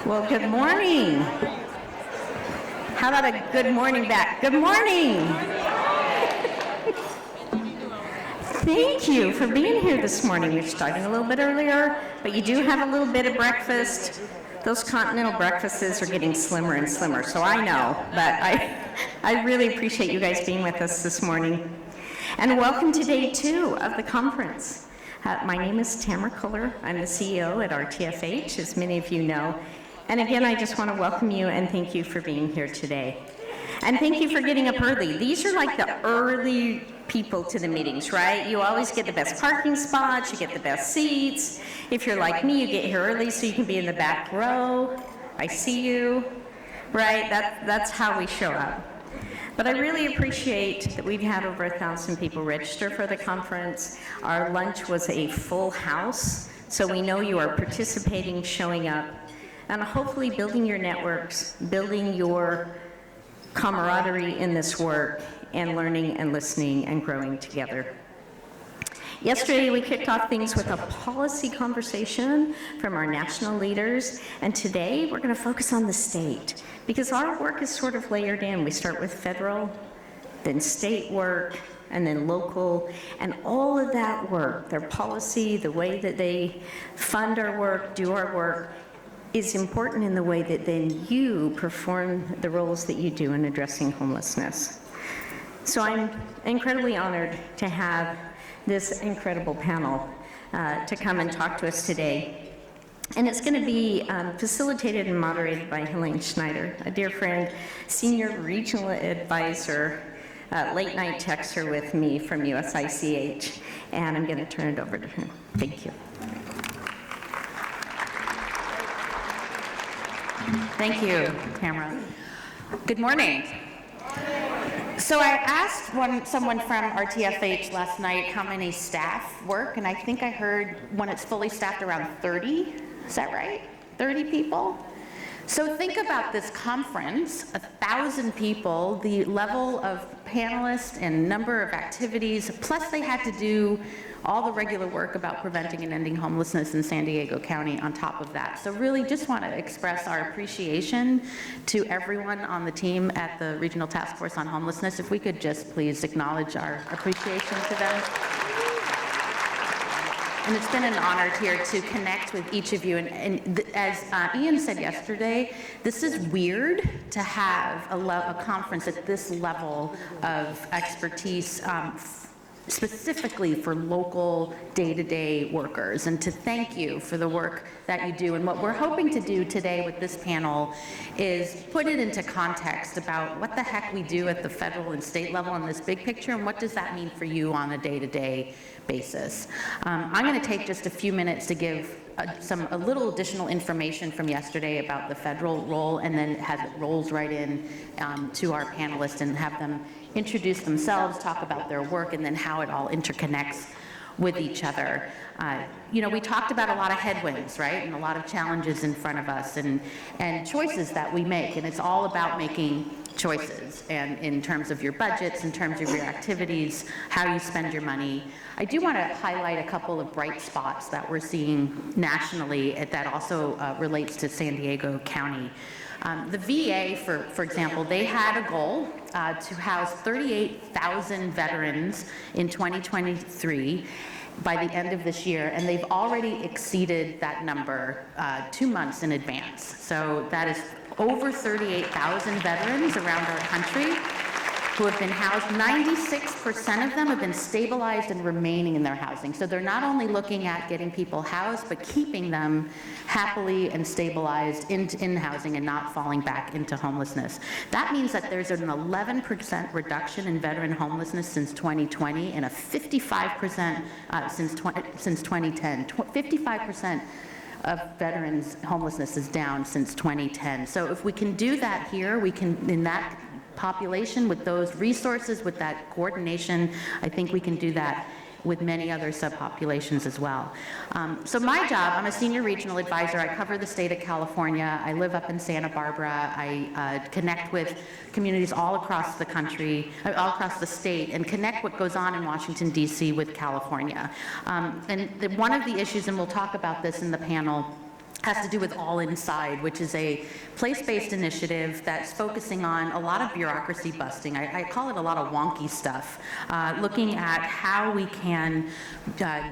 Well, good morning. How about a good morning back? Good morning. Thank you for being here this morning. You're starting a little bit earlier, but you do have a little bit of breakfast. Those continental breakfasts are getting slimmer and slimmer, so I know, but I really appreciate you guys being with us this morning. And welcome to day 2 of the conference. My name is Tamara Kuller. I'm the CEO at RTFH, as many of you know. And again, I just want to welcome you and thank you for being here today. And thank you for getting up early. These are like the early people to the meetings, right? You always get the best parking spots, you get the best seats. If you're like me, you get here early so you can be in the back row. I see you, right? That's how we show up. But I really appreciate that we've had over 1,000 people register for the conference. Our lunch was a full house, so we know you are participating, showing up, and hopefully building your networks, building your camaraderie in this work, and learning and listening and growing together. Yesterday, we kicked off things with a policy conversation from our national leaders, and today we're going to focus on the state, because our work is sort of layered in. We start with federal, then state work, and then local, and all of that work, their policy, the way that they fund our work, do our work, is important in the way that then you perform the roles that you do in addressing homelessness. So I'm incredibly honored to have this incredible panel to come and talk to us today. And it's going to be facilitated and moderated by Helene Schneider, a dear friend, senior regional advisor, late night texter with me from USICH. And I'm going to turn it over to her. Thank you. Thank you, Tamara. Good morning. So I asked someone from RTFH last night how many staff work, and I think I heard when it's fully staffed around 30. Is that right? 30 people? So think about this conference, 1,000 people, the level of panelists and number of activities, plus they had to do all the regular work about preventing and ending homelessness in San Diego County on top of that. So really just want to express our appreciation to everyone on the team at the Regional Task Force on Homelessness. If we could just please acknowledge our appreciation to them. And it's been an honor here to connect with each of you. And as Ian said yesterday, this is weird to have a conference at this level of expertise specifically for local day-to-day workers, and to thank you for the work that you do. And what we're hoping to do today with this panel is put it into context about what the heck we do at the federal and state level in this big picture, and what does that mean for you on a day-to-day basis. I'm going to take just a few minutes to give a little additional information from yesterday about the federal role, and then as it rolls right in to our panelists and have them introduce themselves, talk about their work, and then how it all interconnects with each other. You know, we talked about a lot of headwinds, right, and a lot of challenges in front of us, and choices that we make, and it's all about making choices, and in terms of your budgets, in terms of your activities, how you spend your money. I do want to highlight a couple of bright spots that we're seeing nationally that also relates to San Diego County. The VA, for example, they had a goal to house 38,000 veterans in 2023 by the end of this year, and they've already exceeded that number 2 months in advance. So that is over 38,000 veterans around our country who have been housed. 96% of them have been stabilized and remaining in their housing. So they're not only looking at getting people housed, but keeping them happily and stabilized in housing and not falling back into homelessness. That means that there's an 11% reduction in veteran homelessness since 2020 and a 55% since 2010. 55% of veterans' homelessness is down since 2010. So if we can do that here, we can, in that population, with those resources, with that coordination, I think we can do that with many other subpopulations as well. So my job, I'm a senior regional advisor. I cover the state of California. I live up in Santa Barbara. I connect with communities all across the country, all across the state, and connect what goes on in Washington, D.C. with California. And one of the issues, and we'll talk about this in the panel, has to do with All Inside, which is a place-based initiative that's focusing on a lot of bureaucracy busting. I call it a lot of wonky stuff, looking at how we can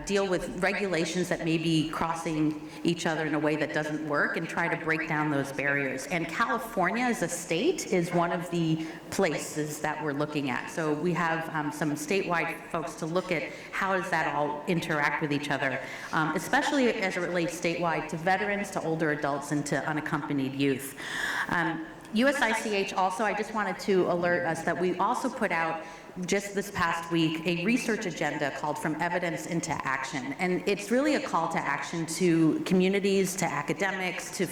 deal with regulations that may be crossing each other in a way that doesn't work and try to break down those barriers. And California as a state is one of the places that we're looking at. So we have some statewide folks to look at how does that all interact with each other, especially as it relates statewide to veterans, to older adults, and to unaccompanied youth. USICH also, I just wanted to alert us that we also put out just this past week a research agenda called From Evidence into Action. And it's really a call to action to communities, to academics, to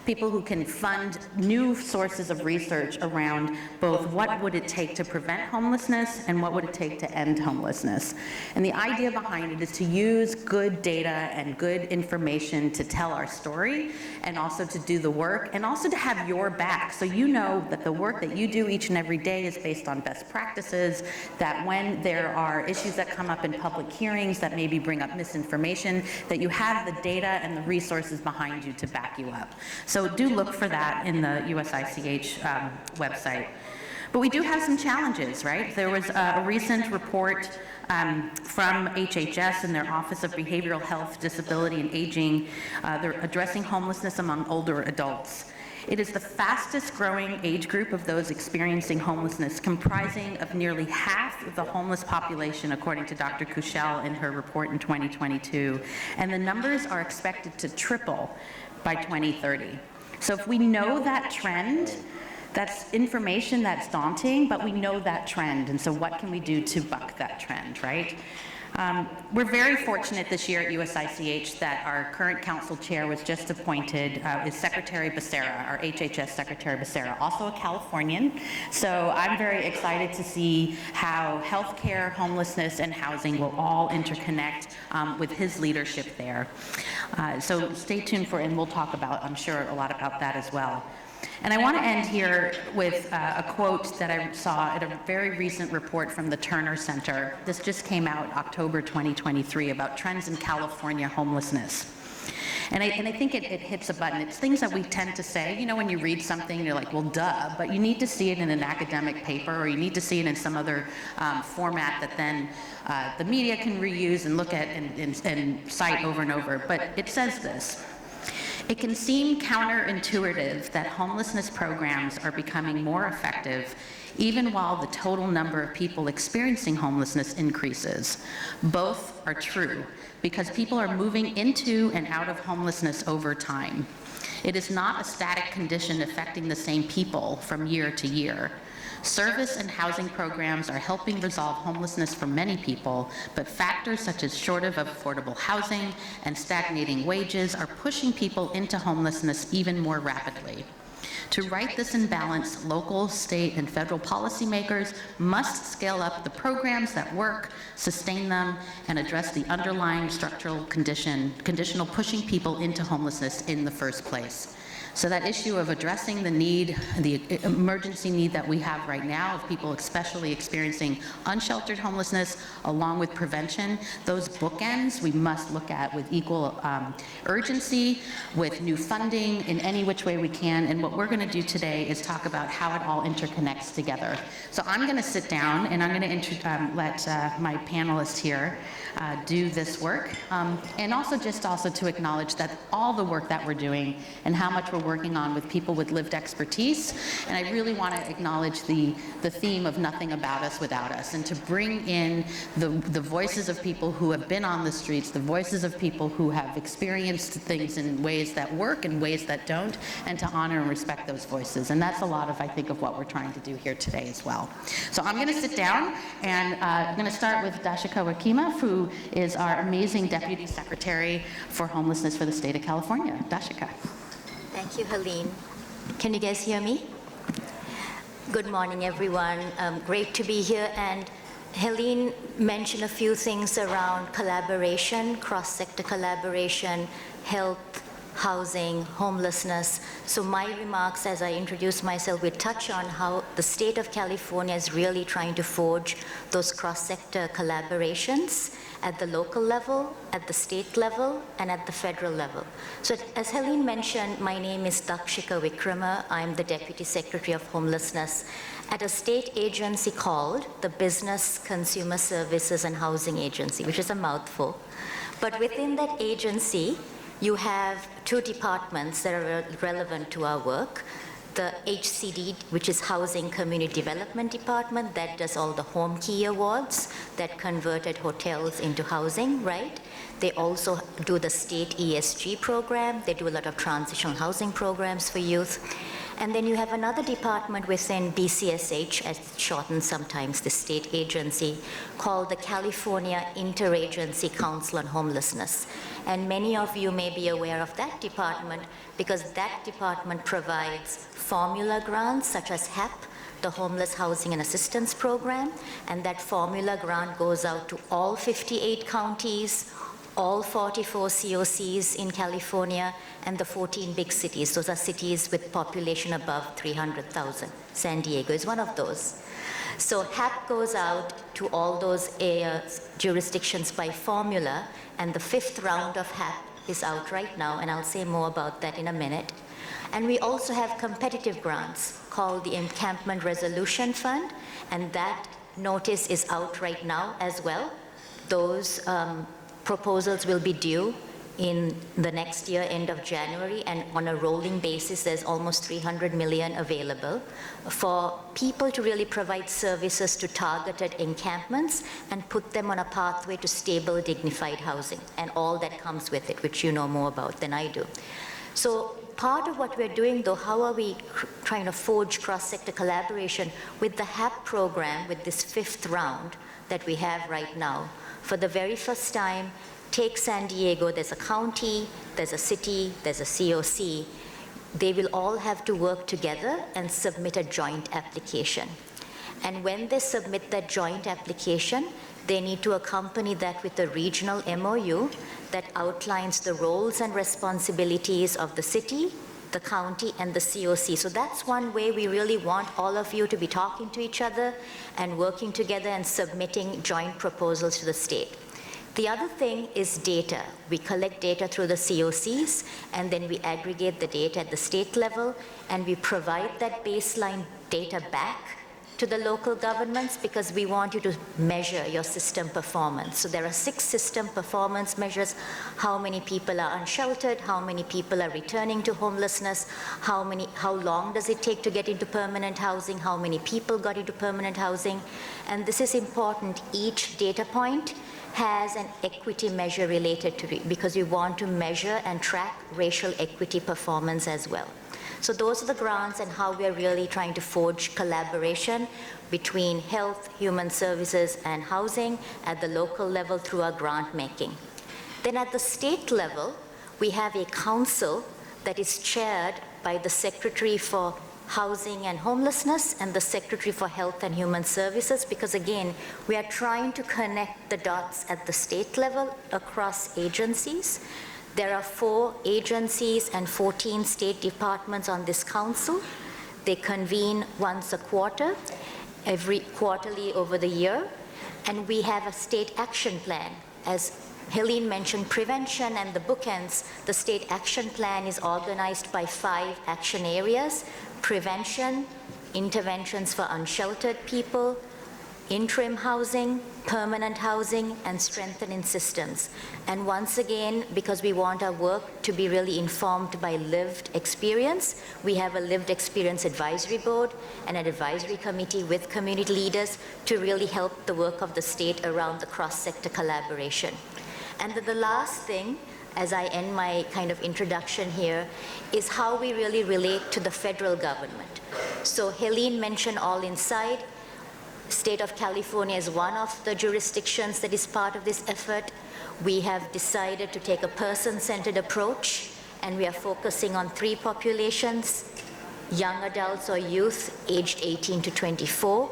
people who can fund new sources of research around both what would it take to prevent homelessness and what would it take to end homelessness. And the idea behind it is to use good data and good information to tell our story, and also to do the work, and also to have your back, so you know that the work that you do each and every day is based on best practices, that when there are issues that come up in public hearings that maybe bring up misinformation, that you have the data and the resources behind you to back you up. So do look for that in the USICH website. But we do have some challenges, right? There was a recent report from HHS and their Office of Behavioral Health, Disability, and Aging. They're addressing homelessness among older adults. It is the fastest growing age group of those experiencing homelessness, comprising of nearly half of the homeless population, according to Dr. Kushel in her report in 2022. And the numbers are expected to triple by 2030. So if we know that trend, that's information that's daunting, but we know that trend. And so what can we do to buck that trend, right? We're very fortunate this year at USICH that our current council chair was just appointed, is Secretary Becerra, our HHS Secretary Becerra, also a Californian. So I'm very excited to see how healthcare, homelessness, and housing will all interconnect with his leadership there. So stay tuned for, and we'll talk about, I'm sure, a lot about that as well. And I want to end here with a quote that I saw at a very recent report from the Turner Center. This just came out October 2023 about trends in California homelessness. And I think it hits a button. It's things that we tend to say, you know, when you read something, you're like, well, duh, but you need to see it in an academic paper, or you need to see it in some other format that then the media can reuse and look at and cite over and over. But it says this: it can seem counterintuitive that homelessness programs are becoming more effective even while the total number of people experiencing homelessness increases. Both are true, because people are moving into and out of homelessness over time. It is not a static condition affecting the same people from year to year. Service and housing programs are helping resolve homelessness for many people, but factors such as shortage of affordable housing and stagnating wages are pushing people into homelessness even more rapidly. To right this imbalance, local, state, and federal policymakers must scale up the programs that work, sustain them, and address the underlying structural conditional pushing people into homelessness in the first place. So that issue of addressing the need, the emergency need that we have right now of people especially experiencing unsheltered homelessness, along with prevention, those bookends we must look at with equal urgency, with new funding in any which way we can. And what we're going to do today is talk about how it all interconnects together. So I'm going to sit down and I'm going to let my panelists here do this work, and also to acknowledge that all the work that we're doing and how much we're working on with people with lived expertise. And I really want to acknowledge the theme of nothing about us without us, and to bring in the voices of people who have been on the streets, the voices of people who have experienced things in ways that work and ways that don't, and to honor and respect those voices. And that's a lot of, I think, of what we're trying to do here today as well. So I'm going to sit down, and I'm going to start with Dashika Wakima, who is our amazing Deputy Secretary for Homelessness for the state of California. Dashika. Thank you, Helene. Can you guys hear me? Good morning, everyone. Great to be here. And Helene mentioned a few things around collaboration, cross-sector collaboration, health, housing, homelessness. So my remarks as I introduce myself will touch on how the state of California is really trying to forge those cross-sector collaborations at the local level, at the state level, and at the federal level. So as Helene mentioned, my name is Dakshika Vikrama. I'm the Deputy Secretary of Homelessness at a state agency called the Business, Consumer Services and Housing Agency, which is a mouthful. But within that agency, you have two departments that are relevant to our work. The HCD, which is Housing Community Development Department, that does all the Home Key Awards that converted hotels into housing, right? They also do the state ESG program. They do a lot of transitional housing programs for youth. And then you have another department within BCSH, as it's shortened sometimes, the state agency, called the California Interagency Council on Homelessness. And many of you may be aware of that department because that department provides formula grants such as HAP, the Homeless Housing and Assistance Program, and that formula grant goes out to all 58 counties, all 44 COCs in California, and the 14 big cities. Those are cities with population above 300,000. San Diego is one of those. So HAP goes out to all those jurisdictions by formula, and the 5th round of HAP is out right now, and I'll say more about that in a minute. And we also have competitive grants called the Encampment Resolution Fund, and that notice is out right now as well. Those proposals will be due in the next year, end of January, and on a rolling basis, there's almost 300 million available for people to really provide services to targeted encampments and put them on a pathway to stable, dignified housing, and all that comes with it, which you know more about than I do. So part of what we're doing, though, how are we trying to forge cross-sector collaboration with the HAP program, with this 5th round that we have right now? For the very first time, take San Diego, there's a county, there's a city, there's a COC. They will all have to work together and submit a joint application. And when they submit that joint application, they need to accompany that with a regional MOU that outlines the roles and responsibilities of the city, the county, and the COC. So that's one way we really want all of you to be talking to each other and working together and submitting joint proposals to the state. The other thing is data. We collect data through the COCs, and then we aggregate the data at the state level, and we provide that baseline data back to the local governments because we want you to measure your system performance. So there are 6 system performance measures: how many people are unsheltered, how many people are returning to homelessness, how long does it take to get into permanent housing, how many people got into permanent housing. And this is important. Each data point has an equity measure related to it because we want to measure and track racial equity performance as well. So those are the grants and how we are really trying to forge collaboration between health, human services, and housing at the local level through our grant making. Then at the state level, we have a council that is chaired by the Secretary for Housing and Homelessness and the Secretary for Health and Human Services, because again, we are trying to connect the dots at the state level across agencies. There are 4 agencies and 14 state departments on this council. They convene once a quarter, every quarterly over the year, and we have a state action plan. As Helene mentioned prevention and the bookends, the state action plan is organized by 5 action areas: prevention, interventions for unsheltered people, interim housing, permanent housing, and strengthening systems. And once again, because we want our work to be really informed by lived experience, we have a lived experience advisory board and an advisory committee with community leaders to really help the work of the state around the cross-sector collaboration. And then the last thing, as I end my kind of introduction here, is how we really relate to the federal government. So Helene mentioned All Inside. State of California is one of the jurisdictions that is part of this effort. We have decided to take a person-centered approach, and we are focusing on 3 populations: young adults or youth aged 18 to 24,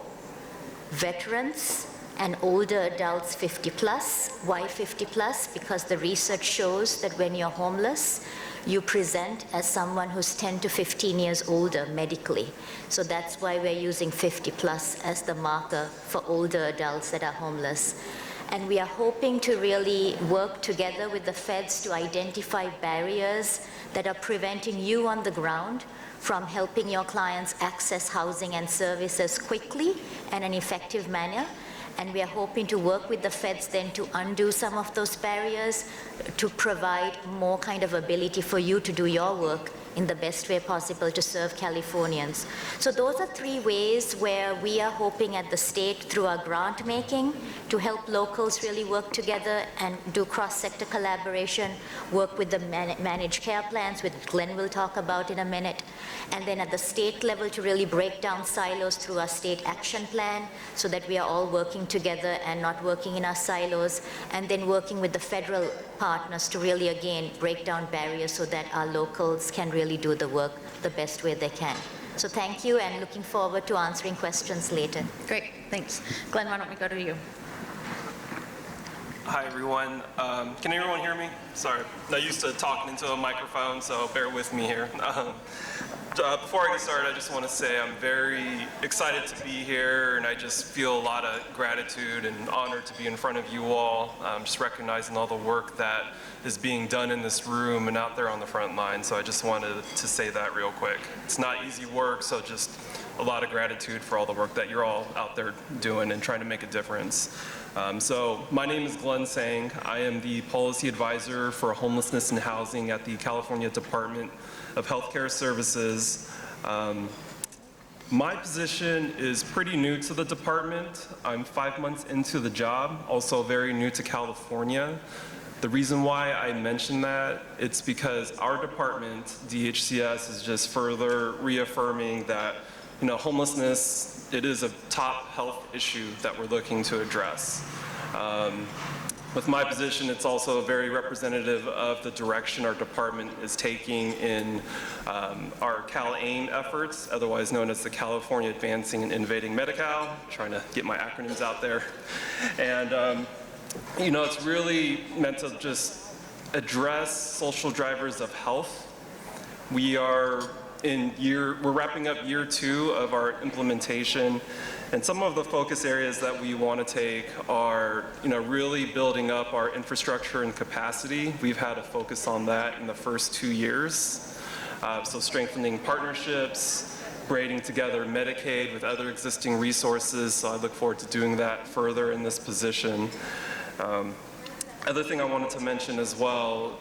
veterans, and older adults 50 plus. Why 50 plus? Because the research shows that when you're homeless, you present as someone who's 10 to 15 years older medically. So that's why we're using 50 plus as the marker for older adults that are homeless. And we are hoping to really work together with the feds to identify barriers that are preventing you on the ground from helping your clients access housing and services quickly and in an effective manner. And we are hoping to work with the feds then to undo some of those barriers, to provide more kind of ability for you to do your work in the best way possible to serve Californians. So those are three ways where we are hoping at the state through our grant making to help locals really work together and do cross-sector collaboration, work with the managed care plans, which Glenn will talk about in a minute, and then at the state level to really break down silos through our state action plan so that we are all working together and not working in our silos, and then working with the federal partners to really, again, break down barriers so that our locals can really do the work the best way they can. So thank you, and looking forward to answering questions later. Great, thanks. Glenn, why don't we go to you? Hi, everyone. Can everyone hear me? Sorry, not used to talking into a microphone, so bear with me here. Before I get started, I just want to say I'm very excited to be here, and I just feel a lot of gratitude and honor to be in front of you all, just recognizing all the work that is being done in this room and out there on the front line. So I just wanted to say that real quick. It's not easy work, so just a lot of gratitude for all the work that you're all out there doing and trying to make a difference. So my name is Glenn Sang. I am the Policy Advisor for Homelessness and Housing at the California Department of Healthcare Services. My position is pretty new to the department. I'm 5 months into the job, also very new to California. The reason why I mention that, it's because our department, DHCS, is just further reaffirming that, homelessness, it is a top health issue that we're looking to address. With my position, it's also very representative of the direction our department is taking in our CalAIM efforts, otherwise known as the California Advancing and Innovating Medi-Cal, trying to get my acronyms out there. And it's really meant to just address social drivers of health. We're wrapping up year 2 of our implementation, and some of the focus areas that we want to take are, really building up our infrastructure and capacity. We've had a focus on that in the first 2 years. So strengthening partnerships, braiding together Medicaid with other existing resources. So I look forward to doing that further in this position. Other thing I wanted to mention as well,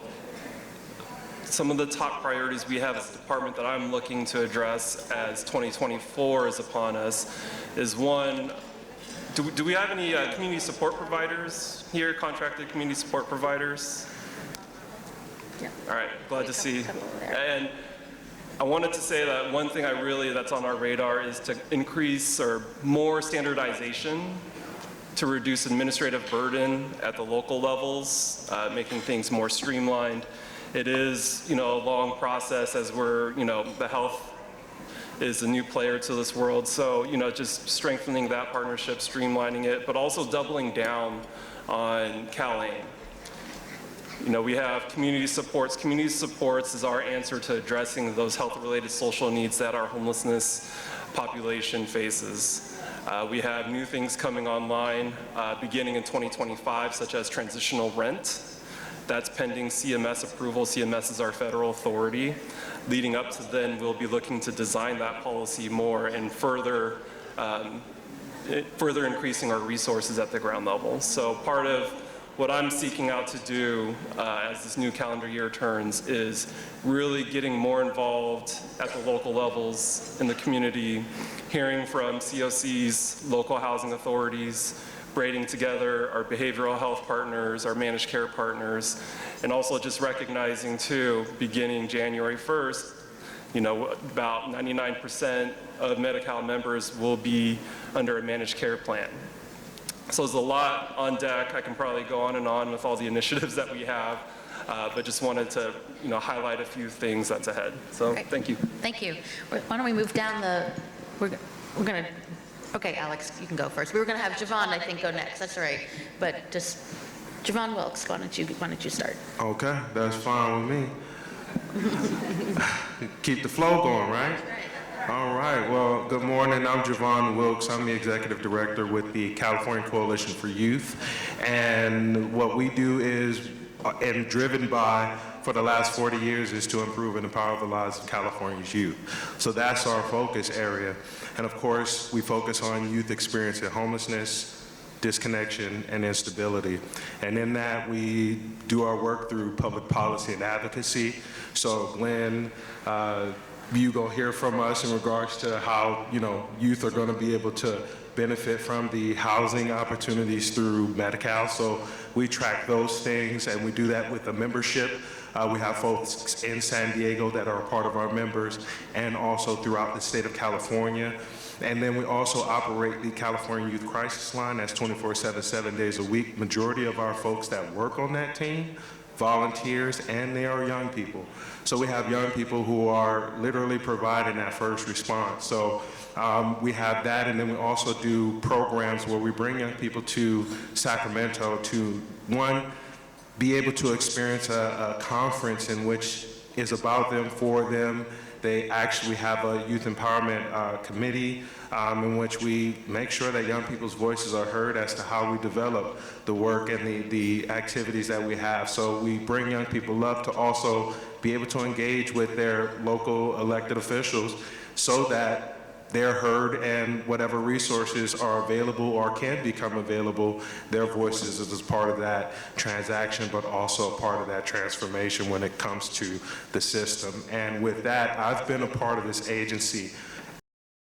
some of the top priorities we have as a department that I'm looking to address as 2024 is upon us is one, do we have any community support providers here, contracted community support providers? Yeah. All right, glad to see. And I wanted to say that one thing that's on our radar is to increase or more standardization to reduce administrative burden at the local levels, making things more streamlined. It is, a long process as the health is a new player to this world. So, just strengthening that partnership, streamlining it, but also doubling down on CalAIM. We have community supports. Community supports is our answer to addressing those health-related social needs that our homelessness population faces. We have new things coming online beginning in 2025, such as transitional rent. That's pending CMS approval. CMS is our federal authority. Leading up to then, we'll be looking to design that policy more and further increasing our resources at the ground level. So part of what I'm seeking out to do as this new calendar year turns is really getting more involved at the local levels in the community, hearing from COCs, local housing authorities, braiding together our behavioral health partners, our managed care partners, and also just recognizing too, beginning January 1st, about 99% of Medi-Cal members will be under a managed care plan. So there's a lot on deck. I can probably go on and on with all the initiatives that we have, but just wanted to, highlight a few things that's ahead. So Great. Thank you. Thank you. Why don't we move down we're going to, okay, Alex, you can go first. We were going to have Javon, I think, go next. That's all right. But just, Javon Wilkes, why don't you start? Okay, that's fine with me. Keep the flow going, right? All right, well, good morning. I'm Javon Wilkes. I'm the Executive Director with the California Coalition for Youth. And what we do is, and driven by, for the last 40 years, is to improve and empower the lives of California's youth. So that's our focus area. And of course, we focus on youth experiencing homelessness, disconnection, and instability. And in that, we do our work through public policy and advocacy. So Glenn, you go hear from us in regards to how, youth are going to be able to benefit from the housing opportunities through Medi-Cal. So we track those things, and we do that with the membership. We have folks in San Diego that are a part of our members, and also throughout the state of California. And then we also operate the California Youth Crisis Line. That's 24/7, 7 days a week. Majority of our folks that work on that team, volunteers, and they are young people. So we have young people who are literally providing that first response. So we have that, and then we also do programs where we bring young people to Sacramento to, one, be able to experience a conference in which is about them, for them. They actually have a youth empowerment committee in which we make sure that young people's voices are heard as to how we develop the work and the activities that we have. So we bring young people up to also be able to engage with their local elected officials so that they're heard, and whatever resources are available or can become available, their voices is part of that transaction, but also a part of that transformation when it comes to the system. And with that, I've been a part of this agency